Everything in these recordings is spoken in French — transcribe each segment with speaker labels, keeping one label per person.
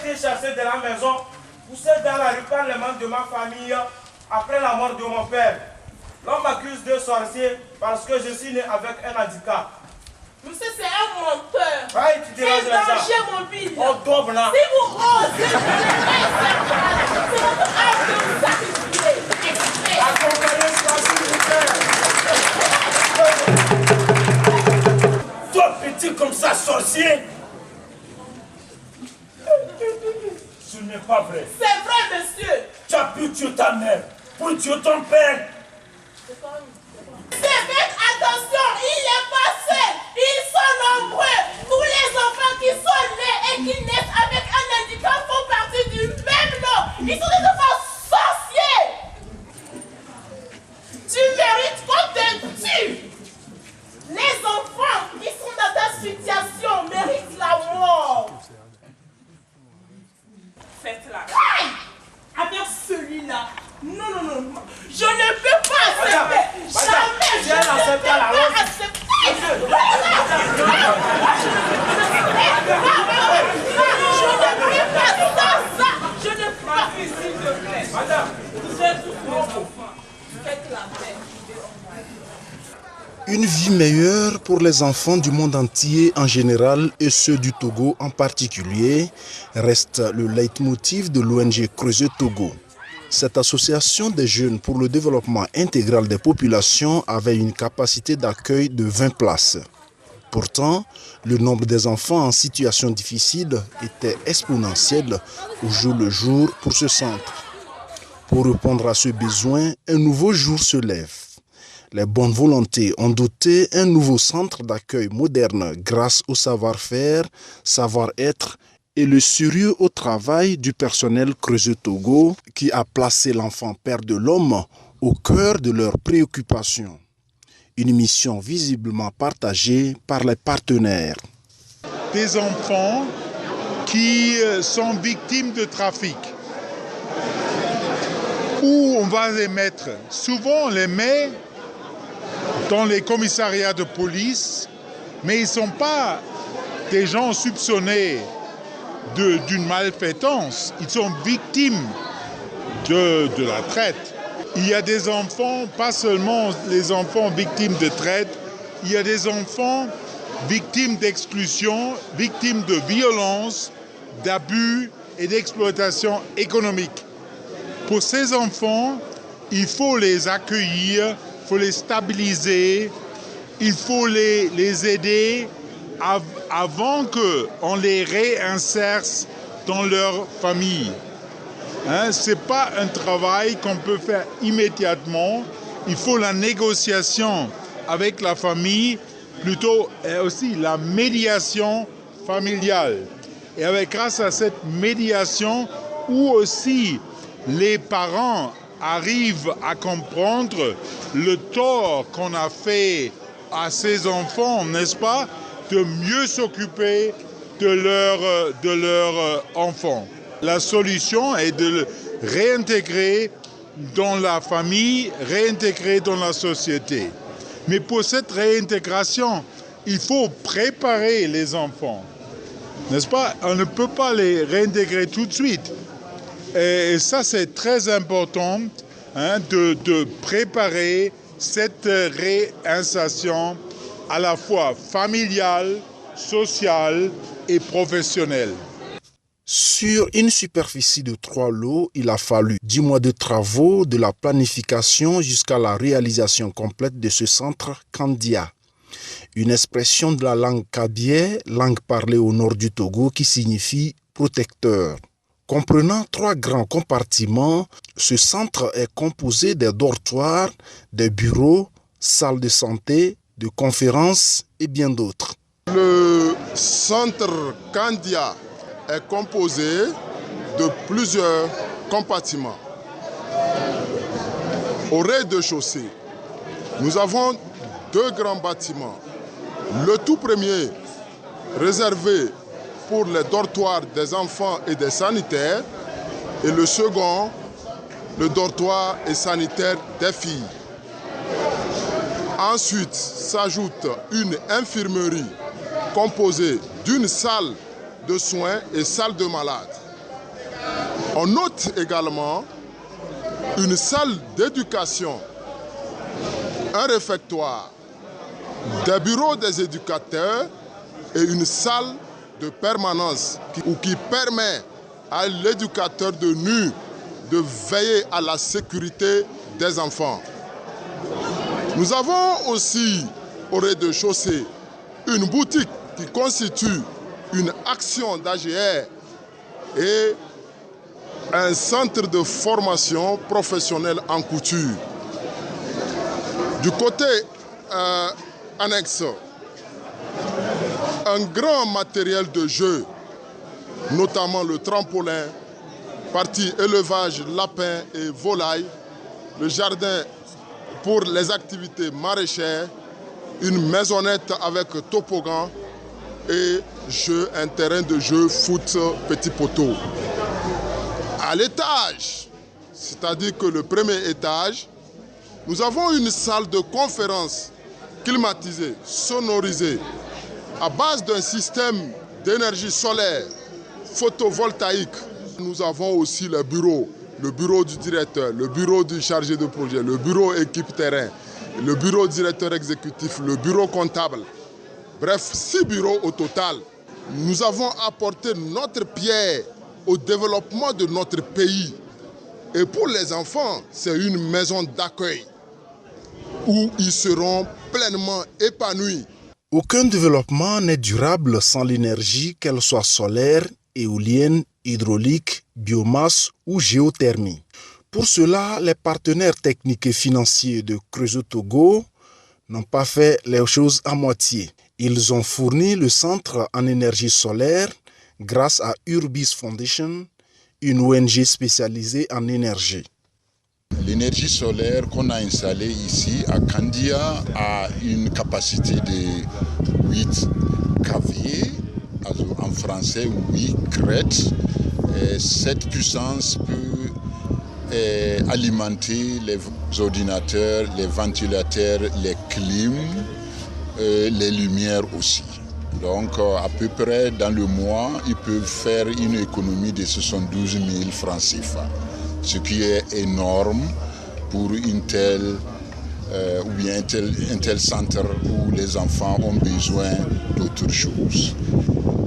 Speaker 1: été chassé de la maison, poussé dans la rue par les membres de ma famille après la mort de mon père. L'on m'accuse de sorcier parce que je suis né avec un handicap.
Speaker 2: Monsieur, c'est un menteur.
Speaker 1: Ouais, tu diras
Speaker 2: c'est danger, mon fils.
Speaker 1: Oh, double là.
Speaker 2: Si vous osez, c'est votre âge de vous sacrifier.
Speaker 1: Accompagnez-moi, s'il vous plaît. Toi, petit comme ça, sorcier. Ce n'est pas vrai.
Speaker 2: C'est vrai, monsieur.
Speaker 1: Tu as pu tuer ta mère pour tuer ton père.
Speaker 2: Faites attention, il n'est pas seul. Ils sont nombreux. Tous les enfants qui sont nés et qui naissent avec un handicap font partie du même lot. Ils sont des enfants sorciers. Tu mérites qu'on te tue. Les enfants qui sont dans ta situation méritent la mort. Faites-la. Avec celui-là. Non. Je ne peux pas accepter. Jamais. Je ne peux pas accepter. Je ne peux pas ça. Je ne peux pas. S'il te plaît. Madame. Vous êtes tous mes enfants. Faites la paix.
Speaker 3: Une vie meilleure pour les enfants du monde entier en général et ceux du Togo en particulier reste le leitmotiv de l'ONG Creuset Togo. Cette association des jeunes pour le développement intégral des populations avait une capacité d'accueil de 20 places. Pourtant, le nombre des enfants en situation difficile était exponentiel au jour le jour pour ce centre. Pour répondre à ce besoin, un nouveau jour se lève. Les bonnes volontés ont doté un nouveau centre d'accueil moderne grâce au savoir-faire, savoir-être et le sérieux au travail du personnel Creuset Togo qui a placé l'enfant père de l'homme au cœur de leurs préoccupations. Une mission visiblement partagée par les partenaires.
Speaker 4: Des enfants qui sont victimes de trafic. Où on va les mettre? Souvent on les met dans les commissariats de police, mais ils ne sont pas des gens soupçonnés d'une malfaitance. Ils sont victimes de la traite. Il y a des enfants, pas seulement les enfants victimes de traite, il y a des enfants victimes d'exclusion, victimes de violence, d'abus et d'exploitation économique. Pour ces enfants, il faut les accueillir, il faut les stabiliser, il faut les aider avant qu'on les réinsère dans leur famille. Ce n'est pas un travail qu'on peut faire immédiatement. Il faut la négociation avec la famille, plutôt aussi la médiation familiale. Et grâce à cette médiation, où aussi les parents arrivent à comprendre le tort qu'on a fait à ces enfants, n'est-ce pas, de mieux s'occuper de leurs enfants. La solution est de le réintégrer dans la famille, réintégrer dans la société. Mais pour cette réintégration, il faut préparer les enfants. N'est-ce pas? On ne peut pas les réintégrer tout de suite. Et ça, c'est très important de préparer cette réinsertion à la fois familiale, sociale et professionnelle.
Speaker 3: Sur une superficie de 3 lots, il a fallu 10 mois de travaux, de la planification jusqu'à la réalisation complète de ce centre Kandia. Une expression de la langue kabyé, langue parlée au nord du Togo, qui signifie protecteur. Comprenant 3 grands compartiments, ce centre est composé des dortoirs, des bureaux, salles de santé, de conférences et bien d'autres.
Speaker 5: Le centre Kandia est composé de plusieurs compartiments. Au rez-de-chaussée, nous avons 2 grands bâtiments. Le tout premier, réservé pour les dortoirs des enfants et des sanitaires, et le second, le dortoir et sanitaire des filles. Ensuite, s'ajoute une infirmerie composée d'une salle de soins et salle de malades. On note également une salle d'éducation, un réfectoire, des bureaux des éducateurs et une salle de permanence qui permet à l'éducateur de nu de veiller à la sécurité des enfants. Nous avons aussi au rez-de-chaussée une boutique qui constitue une action d'AGR et un centre de formation professionnelle en couture. Du côté annexe, un grand matériel de jeu, notamment le trampolin, partie élevage, lapins et volailles, le jardin pour les activités maraîchères, une maisonnette avec toboggan et un terrain de jeu foot petit poteau. À l'étage, c'est-à-dire que le premier étage, nous avons une salle de conférence climatisée, sonorisée, à base d'un système d'énergie solaire photovoltaïque. Nous avons aussi le bureau du directeur, le bureau du chargé de projet, le bureau équipe terrain, le bureau directeur exécutif, le bureau comptable. Bref, 6 bureaux au total. Nous avons apporté notre pierre au développement de notre pays. Et pour les enfants, c'est une maison d'accueil où ils seront pleinement épanouis.
Speaker 3: Aucun développement n'est durable sans l'énergie, qu'elle soit solaire, éolienne, hydraulique, biomasse ou géothermie. Pour cela, les partenaires techniques et financiers de Creusot Togo n'ont pas fait les choses à moitié. Ils ont fourni le centre en énergie solaire grâce à Urbis Foundation, une ONG spécialisée en énergie.
Speaker 6: L'énergie solaire qu'on a installée ici à Kandia a une capacité de 8 kV, en français 8 crêtes. Cette puissance peut alimenter les ordinateurs, les ventilateurs, les clims, les lumières aussi. Donc à peu près dans le mois, ils peuvent faire une économie de 72 000 francs CFA. Ce qui est énorme pour une telle, ou bien un tel centre où les enfants ont besoin d'autres choses.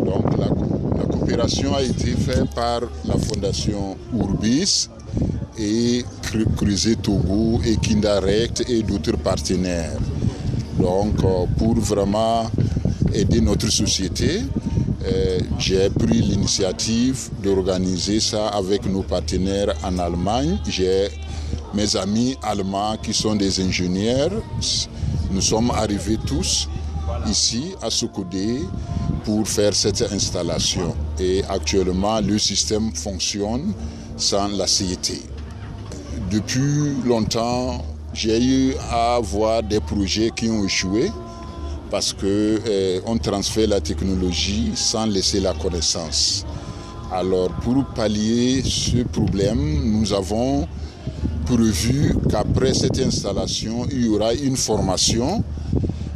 Speaker 6: Donc la coopération a été faite par la fondation Urbis et Creusot Togo et Kindarect et d'autres partenaires. Donc pour vraiment aider notre société, j'ai pris l'initiative d'organiser ça avec nos partenaires en Allemagne. J'ai mes amis allemands qui sont des ingénieurs. Nous sommes arrivés tous ici à Sokodé pour faire cette installation. Et actuellement, le système fonctionne sans la CET. Depuis longtemps, j'ai eu à voir des projets qui ont échoué, parce qu'on transfère la technologie sans laisser la connaissance. Alors pour pallier ce problème, nous avons prévu qu'après cette installation, il y aura une formation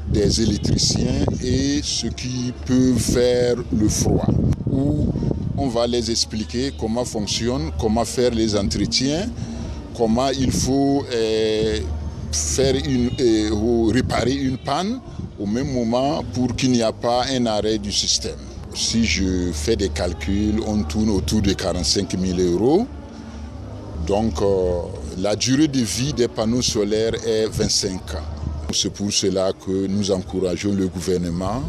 Speaker 6: des électriciens et ceux qui peuvent faire le froid, où on va les expliquer comment fonctionne, comment faire les entretiens, comment il faut réparer une panne au même moment pour qu'il n'y ait pas un arrêt du système. Si je fais des calculs, on tourne autour de 45 000 €. Donc la durée de vie des panneaux solaires est 25 ans. C'est pour cela que nous encourageons le gouvernement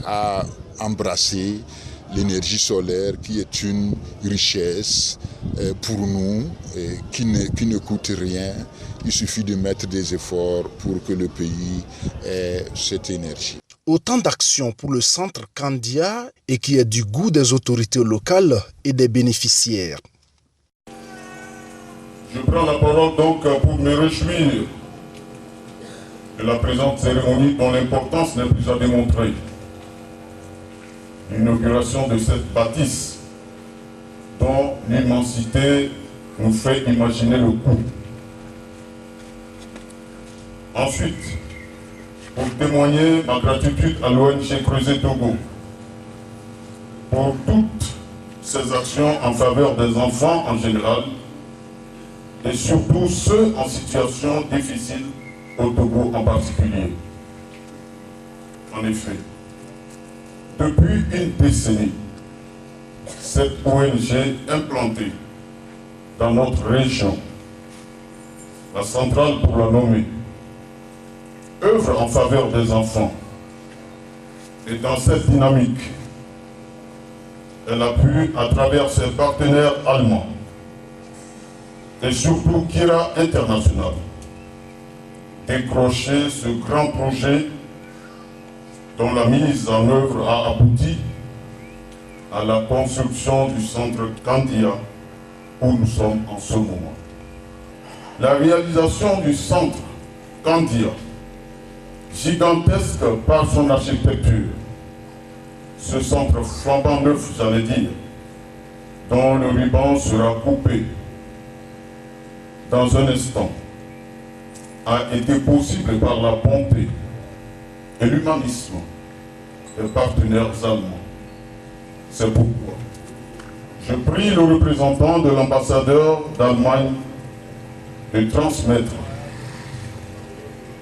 Speaker 6: à embrasser l'énergie solaire qui est une richesse pour nous, qui ne coûte rien. Il suffit de mettre des efforts pour que le pays ait cette énergie.
Speaker 3: Autant d'actions pour le centre Kandia et qui est du goût des autorités locales et des bénéficiaires.
Speaker 7: Je prends la parole donc pour me réjouir de la présente cérémonie dont l'importance n'est plus à démontrer. L'inauguration de cette bâtisse dont l'immensité nous fait imaginer le coût. Ensuite, pour témoigner ma gratitude à l'ONG Creusot Togo pour toute ses actions en faveur des enfants en général et surtout ceux en situation difficile au Togo en particulier. En effet, depuis une décennie, cette ONG implantée dans notre région, la centrale pour la nommer, œuvre en faveur des enfants. Et dans cette dynamique, elle a pu, à travers ses partenaires allemands et surtout Kira International, décrocher ce grand projet dont la mise en œuvre a abouti à la construction du centre Kandia où nous sommes en ce moment. La réalisation du centre Kandia, gigantesque par son architecture, ce centre flambant neuf, j'allais dire, dont le ruban sera coupé dans un instant, a été possible par la bonté et l'humanisme des partenaires allemands. C'est pourquoi je prie le représentant de l'ambassadeur d'Allemagne de transmettre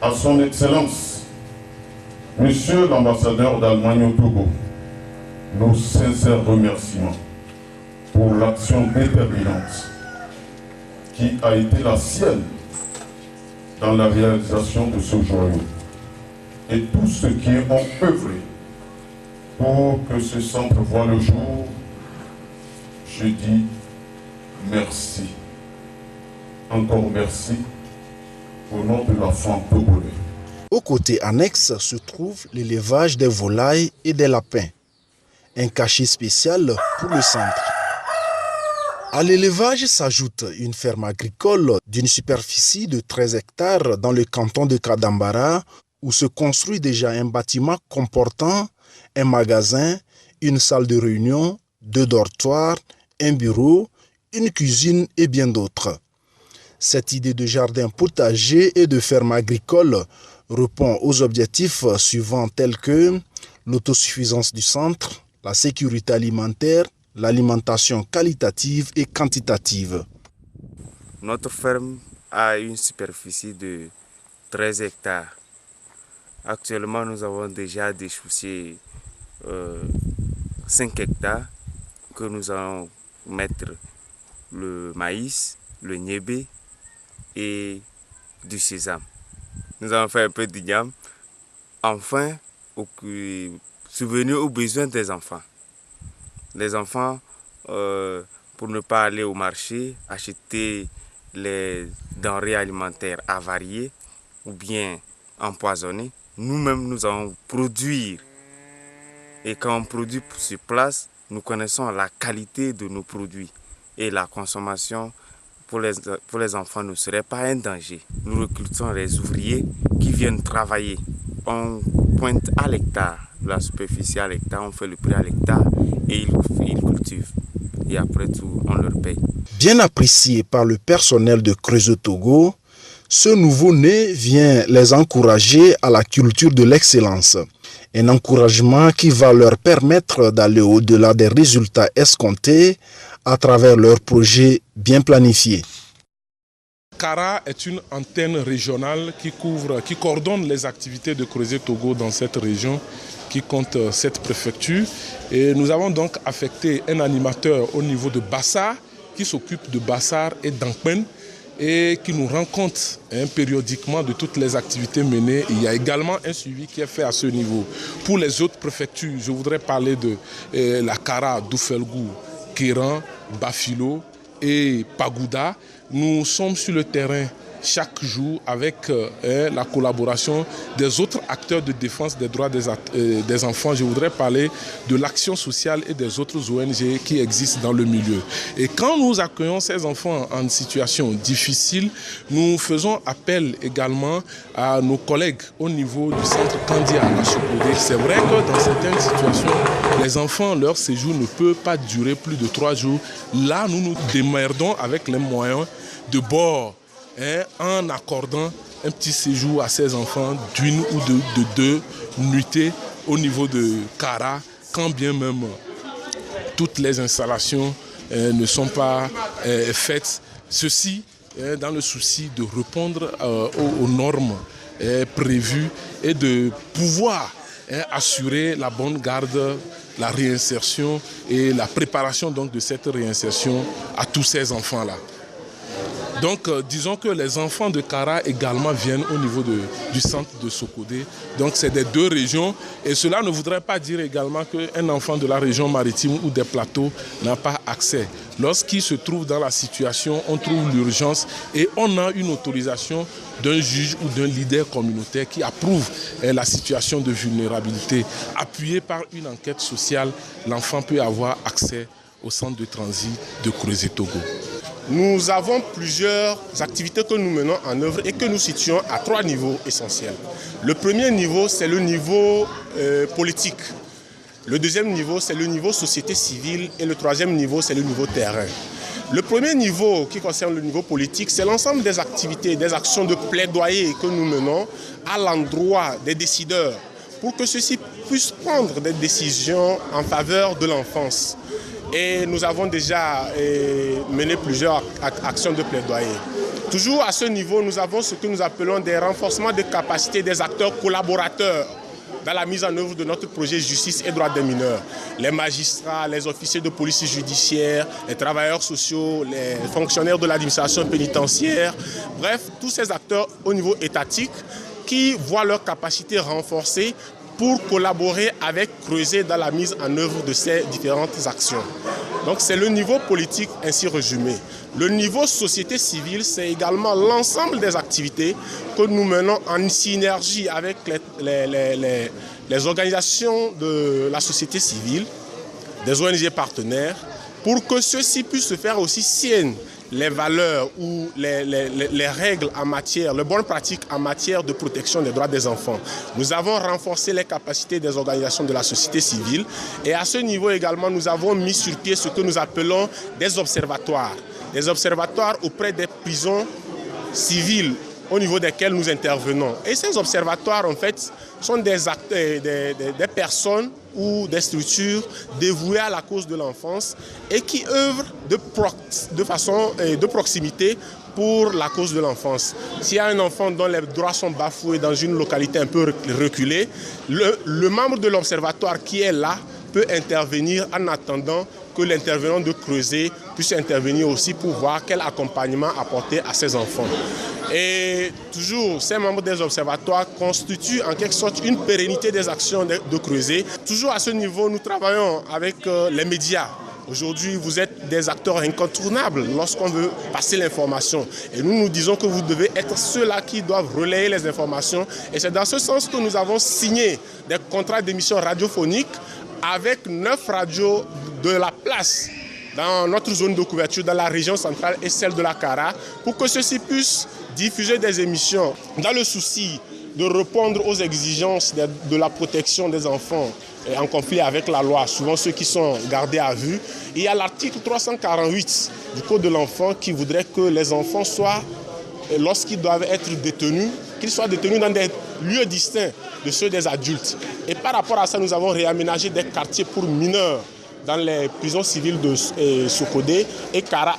Speaker 7: à son Excellence, Monsieur l'ambassadeur d'Allemagne au Togo, nos sincères remerciements pour l'action déterminante qui a été la sienne dans la réalisation de ce joyau et tous ceux qui ont œuvré pour que ce centre voie le jour. Je dis merci. Encore merci au nom de l'enfant togolais.
Speaker 3: Au côté annexe se trouve l'élevage des volailles et des lapins, un cachet spécial pour le centre. À l'élevage s'ajoute une ferme agricole d'une superficie de 13 hectares dans le canton de Kadambara, où se construit déjà un bâtiment comportant un magasin, une salle de réunion, 2 dortoirs, un bureau, une cuisine et bien d'autres. Cette idée de jardin potager et de ferme agricole répond aux objectifs suivants tels que l'autosuffisance du centre, la sécurité alimentaire, l'alimentation qualitative et quantitative.
Speaker 8: Notre ferme a une superficie de 13 hectares. Actuellement, nous avons déjà dessoucié 5 hectares que nous allons mettre le maïs, le niébé et du sésame. Nous allons faire un peu d'igname, enfin, subvenir aux besoins des enfants. Les enfants, pour ne pas aller au marché, acheter les denrées alimentaires avariées ou bien empoisonnées, nous-mêmes nous allons produire. Et quand on produit sur place, nous connaissons la qualité de nos produits et la consommation pour les enfants ne serait pas un danger. Nous recrutons les ouvriers qui viennent travailler. On pointe à l'hectare, la superficie à l'hectare, on fait le prix à l'hectare et ils cultivent. Et après tout, on leur paye.
Speaker 3: Bien apprécié par le personnel de Creusot Togo, ce nouveau-né vient les encourager à la culture de l'excellence. Un encouragement qui va leur permettre d'aller au-delà des résultats escomptés à travers leurs projets bien planifiés.
Speaker 9: CARA est une antenne régionale qui coordonne les activités de Creusot Togo dans cette région qui compte 7 préfectures. Et nous avons donc affecté un animateur au niveau de Bassar qui s'occupe de Bassar et d'Ankpen et qui nous rend compte périodiquement de toutes les activités menées. Il y a également un suivi qui est fait à ce niveau. Pour les autres préfectures, je voudrais parler de la CARA d'Oufelgou, Kéran, Bafilo et Pagouda. Nous sommes sur le terrain chaque jour avec la collaboration des autres acteurs de défense des droits des enfants. Je voudrais parler de l'action sociale et des autres ONG qui existent dans le milieu. Et quand nous accueillons ces enfants en situation difficile, nous faisons appel également à nos collègues au niveau du centre Kandia à Chipodé. C'est vrai que dans certaines situations, les enfants, leur séjour ne peut pas durer plus de 3 jours. Là, nous nous démerdons avec les moyens de bord, en accordant un petit séjour à ces enfants d'une ou de 2 nuitées au niveau de CARA, quand bien même toutes les installations ne sont pas faites. Ceci dans le souci de répondre aux normes prévues et de pouvoir assurer la bonne garde, la réinsertion et la préparation donc, de cette réinsertion à tous ces enfants-là. Donc, disons que les enfants de Kara également viennent au niveau du centre de Sokodé. Donc, c'est des deux régions. Et cela ne voudrait pas dire également qu'un enfant de la région maritime ou des plateaux n'a pas accès. Lorsqu'il se trouve dans la situation, on trouve l'urgence et on a une autorisation d'un juge ou d'un leader communautaire qui approuve la situation de vulnérabilité. Appuyé par une enquête sociale, l'enfant peut avoir accès au centre de transit de Creuset-Togo.
Speaker 10: Nous avons plusieurs activités que nous menons en œuvre et que nous situons à 3 niveaux essentiels. Le premier niveau, c'est le niveau politique. Le deuxième niveau, c'est le niveau société civile. Et le troisième niveau, c'est le niveau terrain. Le premier niveau qui concerne le niveau politique, c'est l'ensemble des activités, des actions de plaidoyer que nous menons à l'endroit des décideurs pour que ceux-ci puissent prendre des décisions en faveur de l'enfance. Et nous avons déjà mené plusieurs actions de plaidoyer. Toujours à ce niveau, nous avons ce que nous appelons des renforcements de capacité des acteurs collaborateurs dans la mise en œuvre de notre projet Justice et droits des mineurs. Les magistrats, les officiers de police judiciaire, les travailleurs sociaux, les fonctionnaires de l'administration pénitentiaire, bref, tous ces acteurs au niveau étatique qui voient leur capacité renforcée pour collaborer avec Creuset dans la mise en œuvre de ces différentes actions. Donc c'est le niveau politique ainsi résumé. Le niveau société civile, c'est également l'ensemble des activités que nous menons en synergie avec les organisations de la société civile, des ONG partenaires, pour que ceux-ci puissent se faire aussi siennes les valeurs ou les règles en matière, les bonnes pratiques en matière de protection des droits des enfants. Nous avons renforcé les capacités des organisations de la société civile et à ce niveau également, nous avons mis sur pied ce que nous appelons des observatoires. Des observatoires auprès des prisons civiles au niveau desquels nous intervenons. Et ces observatoires, en fait, sont des personnes ou des structures dévouées à la cause de l'enfance et qui œuvrent de proximité pour la cause de l'enfance. S'il y a un enfant dont les droits sont bafoués dans une localité un peu reculée, le membre de l'observatoire qui est là peut intervenir en attendant que l'intervenant de Creuset puisse intervenir aussi pour voir quel accompagnement apporter à ces enfants. Et toujours, ces membres des observatoires constituent en quelque sorte une pérennité des actions de Creuset. Toujours à ce niveau, nous travaillons avec les médias. Aujourd'hui, vous êtes des acteurs incontournables lorsqu'on veut passer l'information. Et nous disons que vous devez être ceux-là qui doivent relayer les informations. Et c'est dans ce sens que nous avons signé des contrats d'émission radiophonique avec 9 radios de la place dans notre zone de couverture, dans la région centrale et celle de la Kara, pour que ceux-ci puissent diffuser des émissions dans le souci de répondre aux exigences de la protection des enfants en conflit avec la loi, souvent ceux qui sont gardés à vue. Il y a l'article 348 du Code de l'enfant qui voudrait que les enfants soient, lorsqu'ils doivent être détenus, qu'ils soient détenus dans des lieux distincts de ceux des adultes. Et par rapport à ça, nous avons réaménagé des quartiers pour mineurs dans les prisons civiles de Sokodé et Kara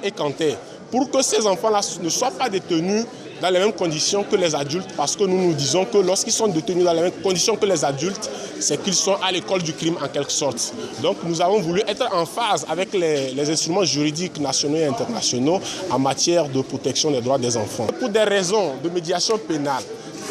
Speaker 10: et Kanté, pour que ces enfants-là ne soient pas détenus dans les mêmes conditions que les adultes, parce que nous nous disons que lorsqu'ils sont détenus dans les mêmes conditions que les adultes, c'est qu'ils sont à l'école du crime en quelque sorte. Donc nous avons voulu être en phase avec les instruments juridiques nationaux et internationaux en matière de protection des droits des enfants. Pour des raisons de médiation pénale,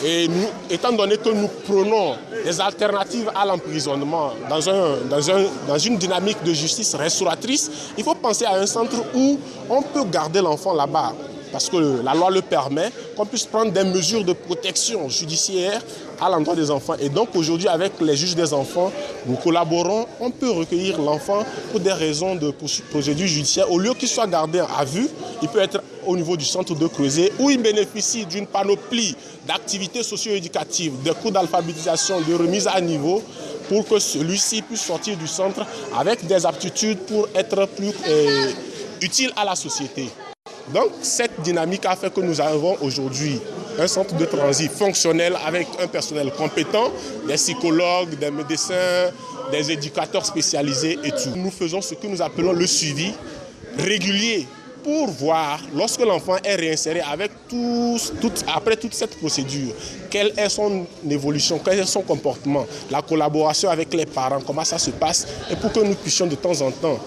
Speaker 10: et nous, étant donné que nous prenons des alternatives à l'emprisonnement dans une dynamique de justice restauratrice, il faut penser à un centre où on peut garder l'enfant là-bas, parce que la loi le permet, qu'on puisse prendre des mesures de protection judiciaire à l'endroit des enfants. Et donc aujourd'hui, avec les juges des enfants, nous collaborons, on peut recueillir l'enfant pour des raisons de procédure judiciaire. Au lieu qu'il soit gardé à vue, il peut être au niveau du centre de Creuset, où il bénéficie d'une panoplie d'activités socio-éducatives, de cours d'alphabétisation, de remise à niveau, pour que celui-ci puisse sortir du centre avec des aptitudes pour être plus utile à la société. Donc cette dynamique a fait que nous avons aujourd'hui un centre de transit fonctionnel avec un personnel compétent, des psychologues, des médecins, des éducateurs spécialisés et tout. Nous faisons ce que nous appelons le suivi régulier pour voir, lorsque l'enfant est réinséré après toute cette procédure, quelle est son évolution, quel est son comportement, la collaboration avec les parents, comment ça se passe, et pour que nous puissions de temps en temps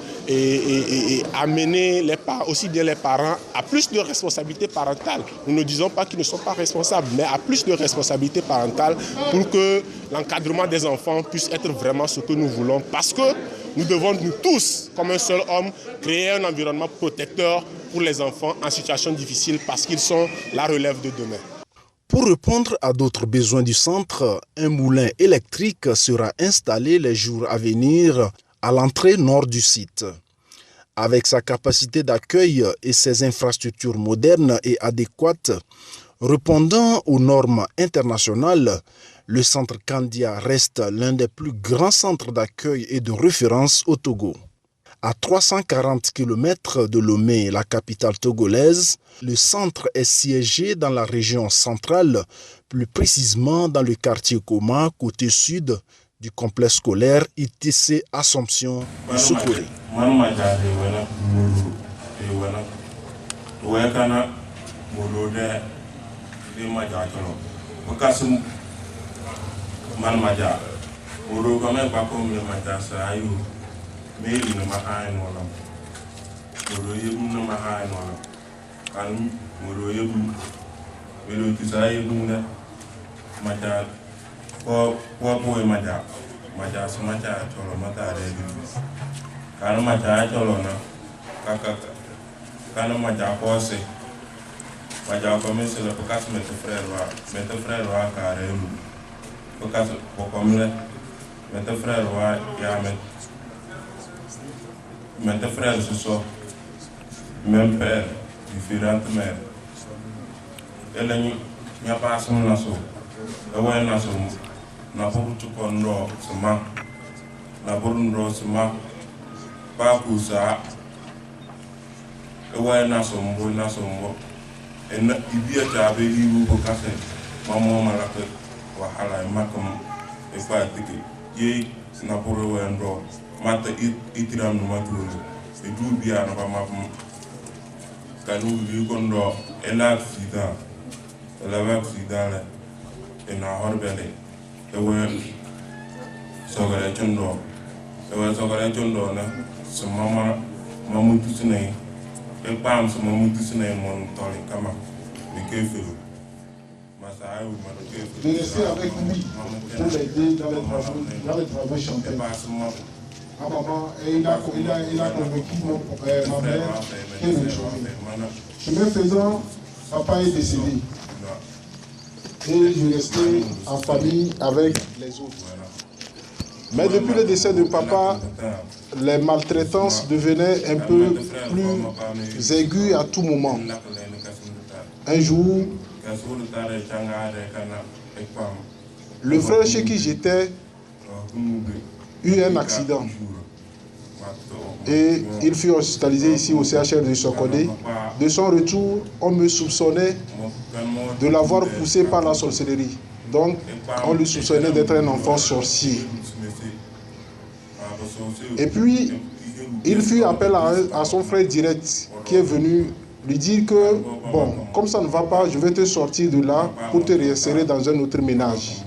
Speaker 10: amener aussi bien les parents à plus de responsabilité parentale. Nous ne disons pas qu'ils ne sont pas responsables, mais à plus de responsabilité parentale pour que l'encadrement des enfants puisse être vraiment ce que nous voulons. Parce que nous devons, nous tous, comme un seul homme, créer un environnement protecteur pour les enfants en situation difficile parce qu'ils sont la relève de demain.
Speaker 3: Pour répondre à d'autres besoins du centre, un moulin électrique sera installé les jours à venir à l'entrée nord du site. Avec sa capacité d'accueil et ses infrastructures modernes et adéquates, répondant aux normes internationales, le centre Kandia reste l'un des plus grands centres d'accueil et de référence au Togo. À 340 km de Lomé, la capitale togolaise, le centre est siégé dans la région centrale, plus précisément dans le quartier Koma, côté sud du complexe scolaire ITC Assomption du Sokoré.
Speaker 11: Mes deux frères ce soir, même père, différentes mères. Et là, il n'y a pas son nasso. Et ouais, nasso, n'a pas tout qu'on doit se manquer. N'a pas de doit se manquer. Pas pour ça. Et ouais, nasso, nasso. Et il vient à béni ou pour casser. Maman m'a rappelé. Wahala, il m'a comme. Et pas été. N'a pas de ouais, doit. Mata itiram no matulu e du biya no ba mafum kanu bi kondo ela accident la e na horbele e we sogale chondo na so mama mamu tusine e pam so mamu tusine mon toli kama mi kefelu masa ayu ma kefelu
Speaker 12: de rester avec lui pour l'aider dans les travaux chantiers. Ah, maman, il a convaincu ma mère qu'elle est chauffée. Chemin faisant, papa est décédé. Et je restais en famille avec les autres. Mais depuis le décès de papa, les maltraitances devenaient un peu plus aiguës à tout moment. Un jour, le frère chez qui j'étais eut un accident et il fut hospitalisé ici au CHR de Sokodé. De son retour, on me soupçonnait de l'avoir poussé par la sorcellerie. Donc, on lui soupçonnait d'être un enfant sorcier. Et puis, il fit appel à son frère direct qui est venu lui dire que, bon, comme ça ne va pas, je vais te sortir de là pour te réinsérer dans un autre ménage.